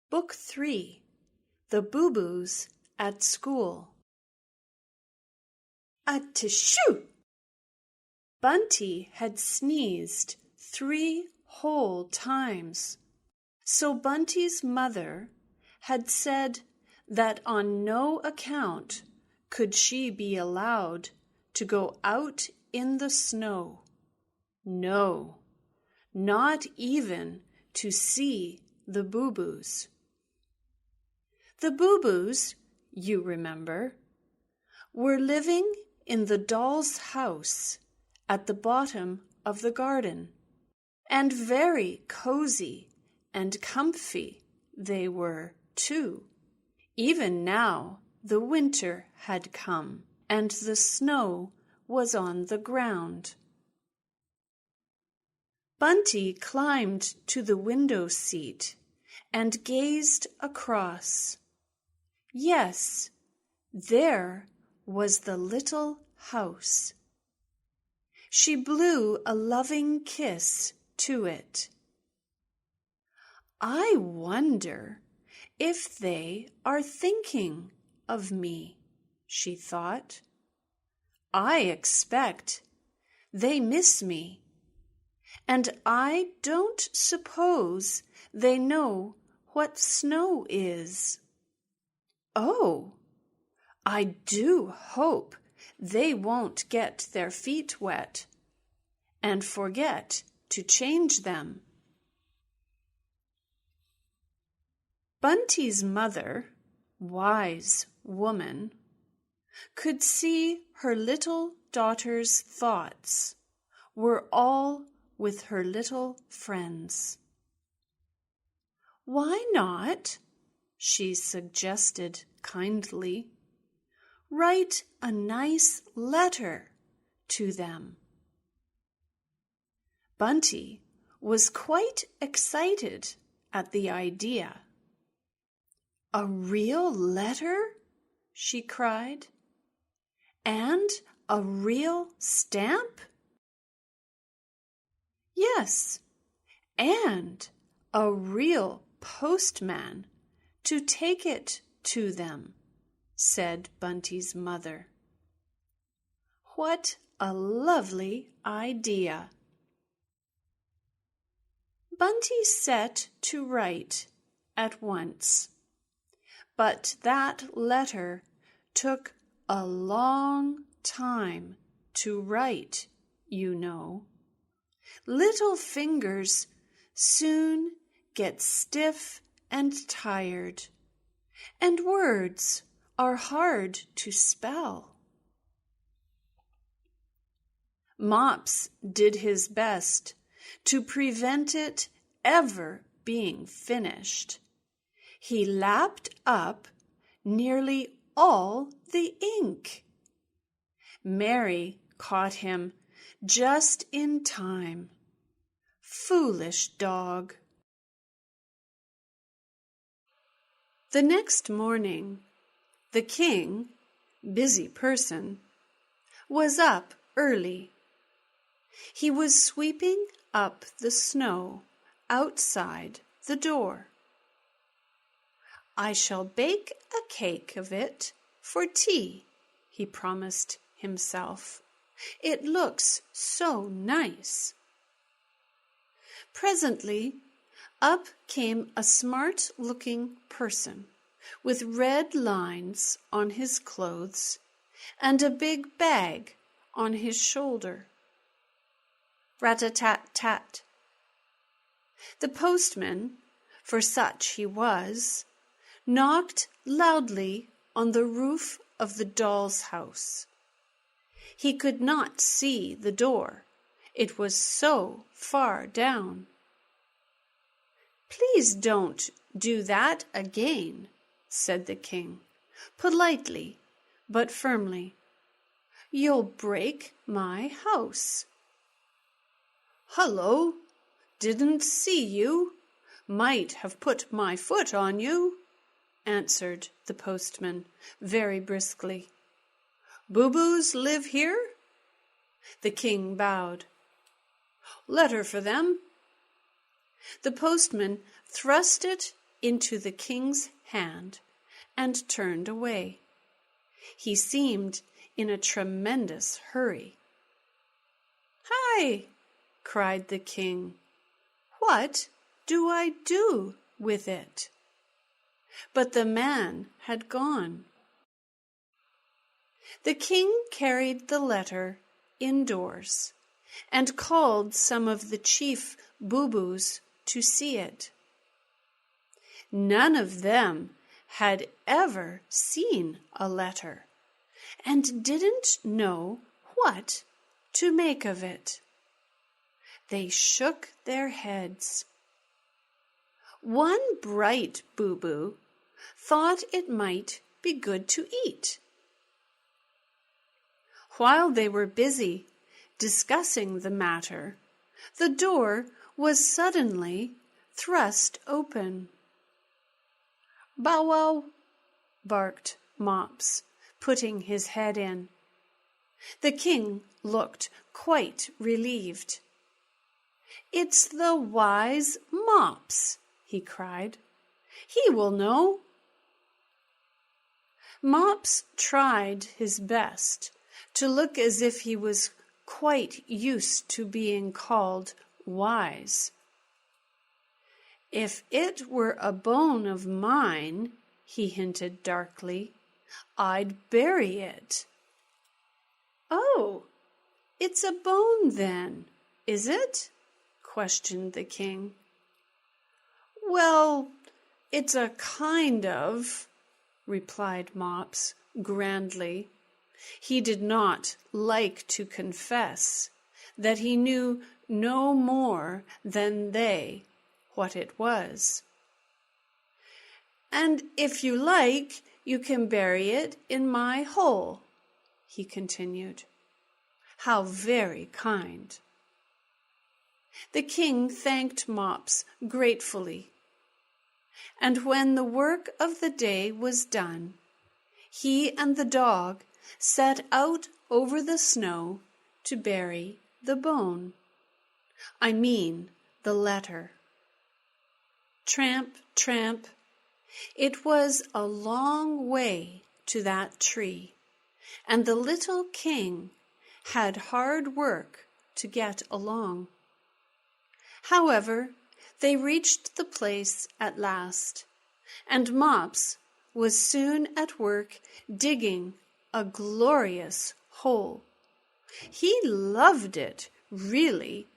Book 3, The Boo-Boos at School. Attishoo! Bunty had sneezed 3 whole times. So Bunty's mother had said that on no account could she be allowed to go out in the snow. No, not even to see the Boo-Boos. The Boo-Boos, you remember, were living in the doll's house at the bottom of the garden, and very cozy and comfy they were, too. Even now the winter had come, and the snow was on the ground. Bunty climbed to the window seat and gazed across. Yes, there was the little house. She blew a loving kiss to it. I wonder if they are thinking of me, she thought. I expect they miss me, and I don't suppose they know what snow is. Oh, I do hope they won't get their feet wet and forget to change them. Bunty's mother, wise woman, could see her little daughter's thoughts were all with her little friends. Why not, she suggested kindly, write a nice letter to them? Bunty was quite excited at the idea. A real letter? She cried. And a real stamp? Yes, and a real postman to take it to them, said Bunty's mother. What a lovely idea! Bunty set to write at once, but that letter took a long time to write, you know. Little fingers soon get stiff and tired, and words are hard to spell. Mops did his best to prevent it ever being finished. He lapped up nearly all the ink. Mary caught him just in time. Foolish dog. The next morning, the king, busy person, was up early. He was sweeping up the snow outside the door. I shall bake a cake of it for tea, he promised himself. It looks so nice. Presently, up came a smart-looking person with red lines on his clothes and a big bag on his shoulder. Rat-a-tat-tat. The postman, for such he was, knocked loudly on the roof of the doll's house. He could not see the door. It was so far down. Please don't do that again, said the king, politely but firmly. You'll break my house. Hullo, didn't see you. Might have put my foot on you, answered the postman very briskly. Boo-Boos live here? The king bowed. Letter for them. The postman thrust it into the king's hand and turned away. He seemed in a tremendous hurry. "Hi!" cried the king. "What do I do with it?" But the man had gone. The king carried the letter indoors and called some of the chief boo-boos to see it. None of them had ever seen a letter and didn't know what to make of it. They shook their heads. One bright boo-boo thought it might be good to eat. While they were busy discussing the matter, the door was suddenly thrust open. "Bow wow," barked Mops, putting his head in. The king looked quite relieved. "It's the wise Mops," he cried. "He will know." Mops tried his best to look as if he was quite used to being called wise. "If it were a bone of mine," he hinted darkly, "I'd bury it." "Oh, it's a bone then, is it?" questioned the king. "Well, it's a kind of," replied Mops grandly. He did not like to confess that he knew no more than they what it was. "And if you like, you can bury it in my hole," he continued. "How very kind." The king thanked Mops gratefully, and when the work of the day was done, he and the dog set out over the snow to bury the bone. I mean the letter. Tramp, tramp. It was a long way to that tree, and the little king had hard work to get along. However, they reached the place at last, and Mops was soon at work digging a glorious hole. He loved it, really,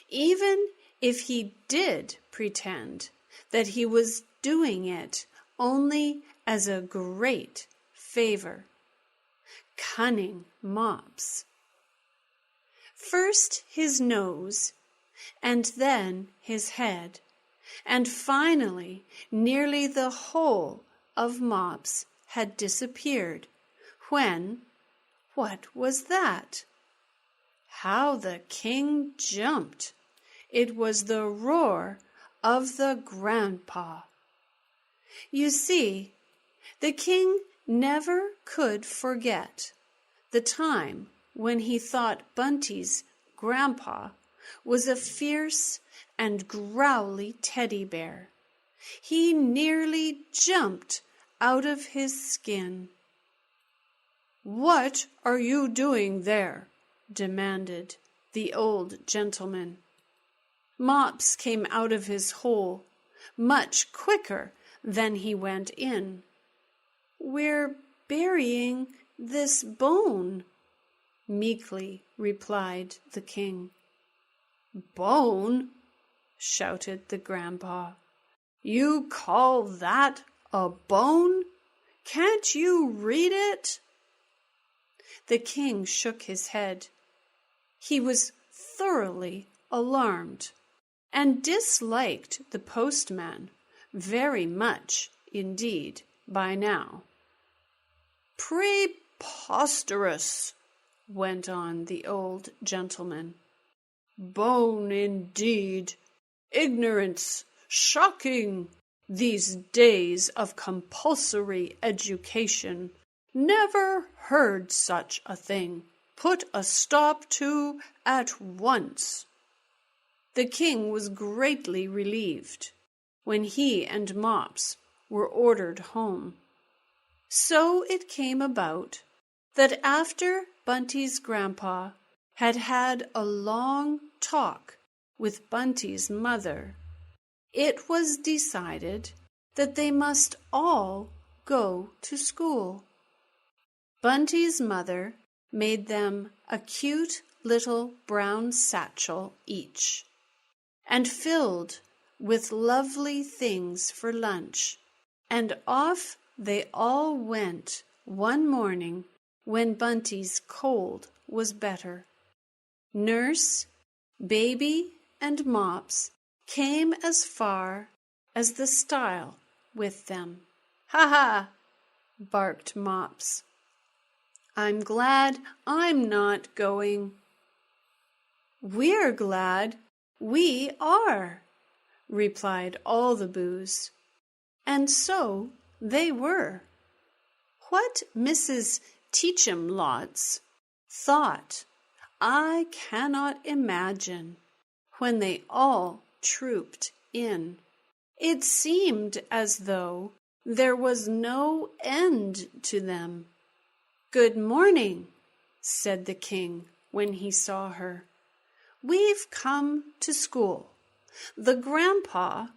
even if he did pretend that he was doing it only as a great favor. Cunning Mops. First his nose, and then his head, and finally nearly the whole of Mops had disappeared when, what was that? How the king jumped! It was the roar of the grandpa. You see, the king never could forget the time when he thought Bunty's grandpa was a fierce and growly teddy bear. He nearly jumped out of his skin. "What are you doing there?" demanded the old gentleman. Mops came out of his hole much quicker than he went in. "We're burying this bone," meekly replied the king. "Bone?" shouted the grandpa. "You call that a bone? Can't you read it?" The king shook his head. He was thoroughly alarmed and disliked the postman very much indeed by now. "Preposterous," went on the old gentleman. "Bone indeed! Ignorance! Shocking! These days of compulsory education! Never heard such a thing. Put a stop to at once." The king was greatly relieved. when he and Mops were ordered home. So it came about that after Bunty's grandpa had had a long talk with Bunty's mother, it was decided that they must all go to school. Bunty's mother made them a cute little brown satchel each, and filled with lovely things for lunch, and off they all went one morning when Bunty's cold was better. Nurse, Baby, and Mops came as far as the stile with them. "Ha ha!" barked Mops. "I'm glad I'm not going." "We're glad we are," replied all the Boos. And so they were. What Mrs. Teach'em-Lots thought, I cannot imagine, when they all trooped in. It seemed as though there was no end to them. "Good morning," said the king when he saw her. "We've come to school. The grandpa,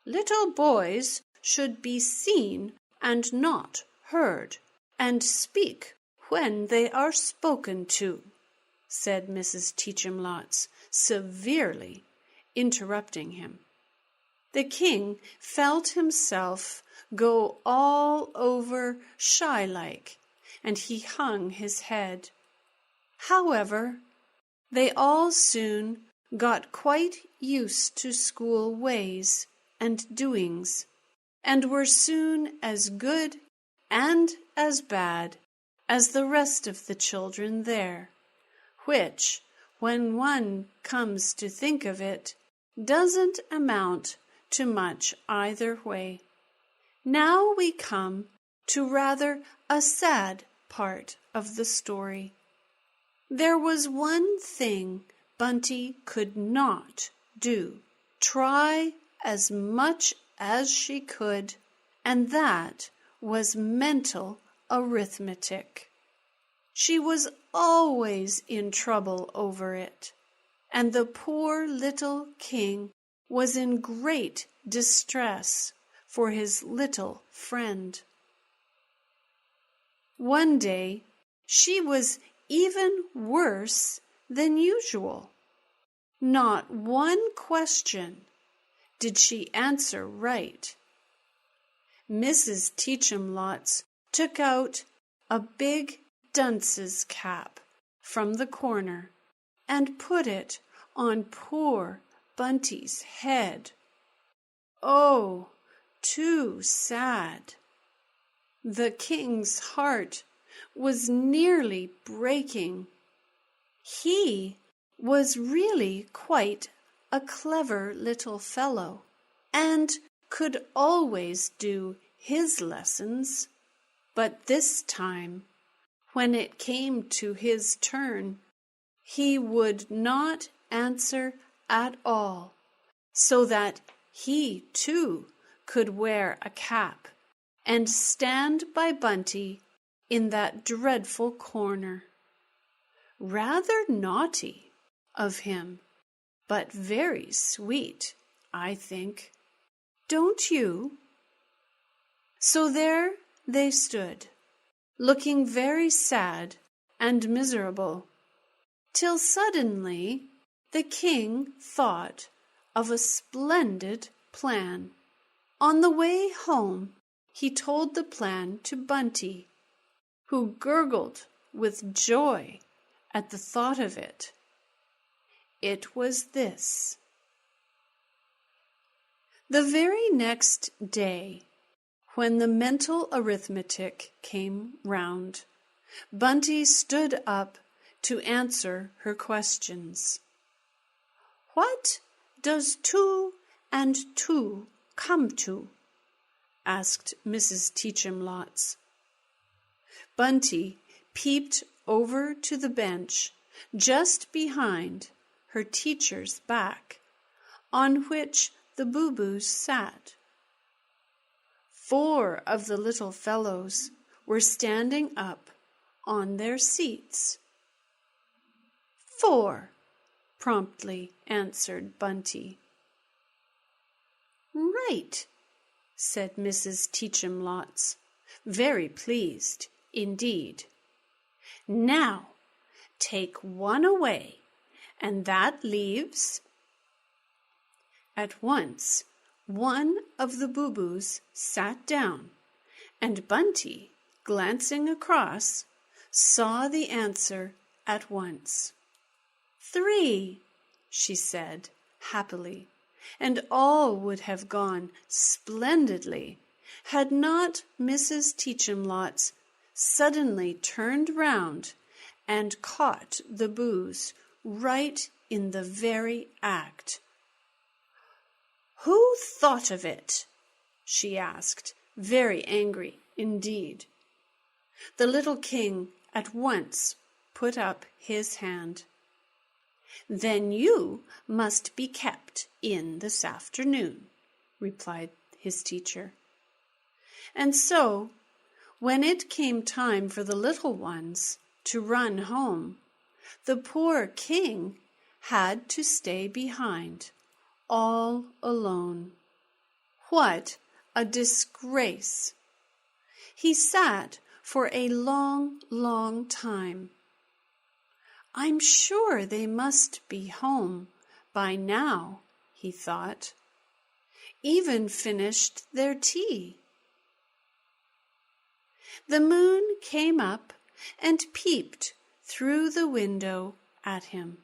little boys should be seen and not heard, and speak when they are spoken to," said Mrs. Teach'em-Lots severely, interrupting him. The king felt himself go all over shy-like, and he hung his head. However, they all soon got quite used to school ways and doings, and were soon as good and as bad as the rest of the children there, which, when one comes to think of it, doesn't amount to much either way. Now we come to rather a sad part of the story. There was one thing Bunty could not do, try as much as she could, and that was mental arithmetic. She was always in trouble over it, and the poor little king was in great distress for his little friend. One day she was even worse than usual. Not one question did she answer right. Mrs. Teach'em-Lots took out a big dunce's cap from the corner and put it on poor Bunty's head. Oh, too sad! The king's heart was nearly breaking. He was really quite a clever little fellow, and could always do his lessons. But this time, when it came to his turn, he would not answer at all, so that he too could wear a cap and stand by Bunty in that dreadful corner. Rather naughty of him, but very sweet, I think. Don't you? So there they stood, looking very sad and miserable, till suddenly the king thought of a splendid plan. On the way home, he told the plan to Bunty, who gurgled with joy at the thought of it. It was this. The very next day, when the mental arithmetic came round, Bunty stood up to answer her questions. "What does 2 and 2 come to?" asked Mrs. Teach'em-Lots. Bunty peeped over to the bench just behind her teacher's back, on which the boo-boos sat. 4 of the little fellows were standing up on their seats. 4, promptly answered Bunty. Right, said Mrs. Teach-em-Lots, very pleased indeed. Now, take 1 away, and that leaves... At once, 1 of the boo-boos sat down, and Bunty, glancing across, saw the answer at once. 3, she said happily, and all would have gone splendidly had not Mrs. Teach-em-Lots suddenly turned round and caught the boos right in the very act. Who thought of it? She asked, very angry indeed. The little king at once put up his hand. Then you must be kept in this afternoon, replied his teacher. And so, when it came time for the little ones to run home, the poor king had to stay behind, all alone. What a disgrace! He sat for a long, long time. I'm sure they must be home by now, he thought. Even finished their tea. The moon came up and peeped through the window at him,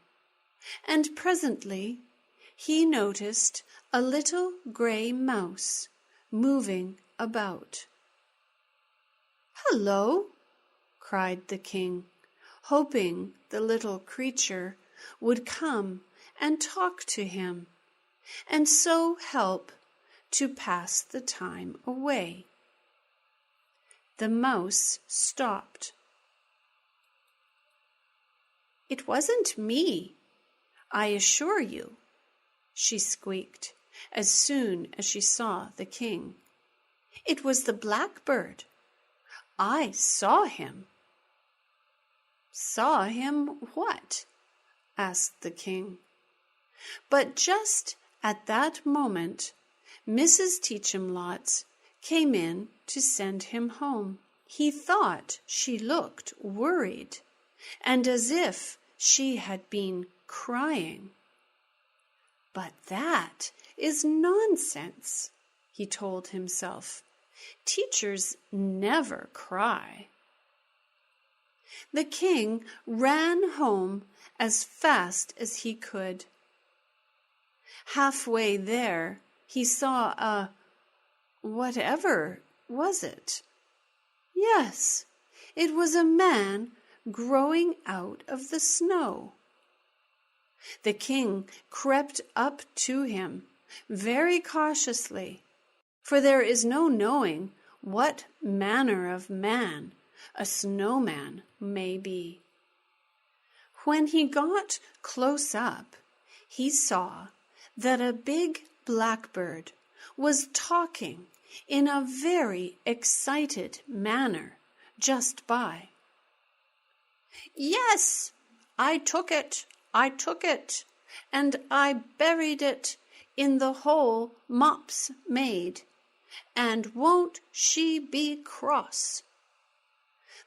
and presently he noticed a little gray mouse moving about. "Hello!" cried the king, hoping the little creature would come and talk to him, and so help to pass the time away. The mouse stopped. "It wasn't me, I assure you," she squeaked as soon as she saw the king. "It was the blackbird. I saw him." "Saw him what?" asked the king. But just at that moment, Mrs. Teach-em-Lots came in to send him home. He thought she looked worried, and as if she had been crying. But that is nonsense, he told himself. Teachers never cry. The king ran home as fast as he could. Halfway there, he saw a... whatever was it? Yes, it was a man growing out of the snow. The king crept up to him very cautiously, for there is no knowing what manner of man a snowman may be. When he got close up, he saw that a big blackbird was talking in a very excited manner just by. "Yes, I took it, and I buried it in the hole Mops made, and won't she be cross?"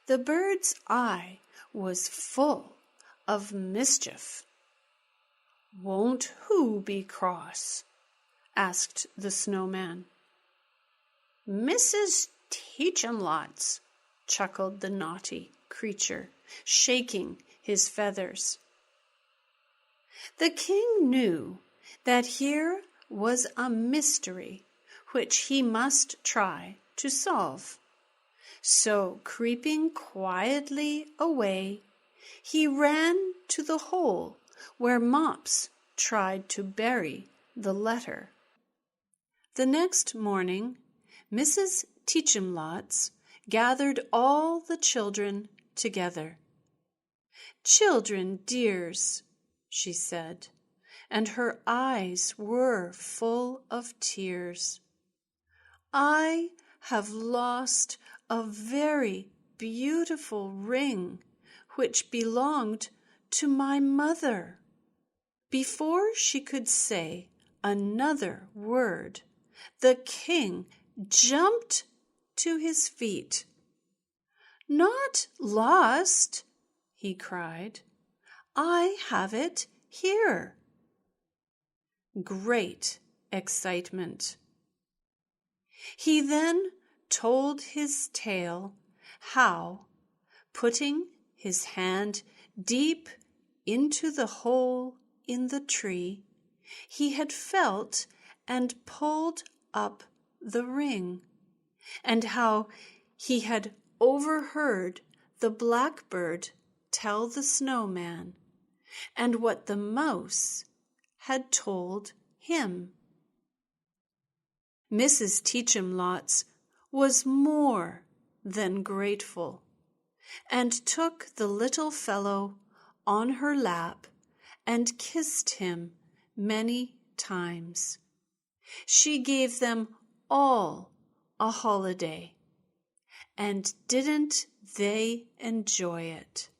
The bird's eye was full of mischief. "Won't who be cross?" asked the snowman. "Mrs. Teach-em-Lots," chuckled the naughty creature, shaking his feathers. The king knew that here was a mystery which he must try to solve. So, creeping quietly away, he ran to the hole where Mops tried to bury the letter. The next morning, Mrs. Teach-em-Lots gathered all the children together. "Children dears," she said, and her eyes were full of tears. I have lost a very beautiful ring which belonged to my mother. Before she could say another word, the king jumped to his feet. "Not lost," he cried. "I have it here." Great excitement. He then told his tale how, putting his hand deep into the hole in the tree, he had felt and pulled up the ring, and how he had overheard the blackbird tell the snowman, and what the mouse had told him. Mrs. Teacham-Lots was more than grateful, and took the little fellow on her lap and kissed him many times. She gave them all a holiday, and didn't they enjoy it?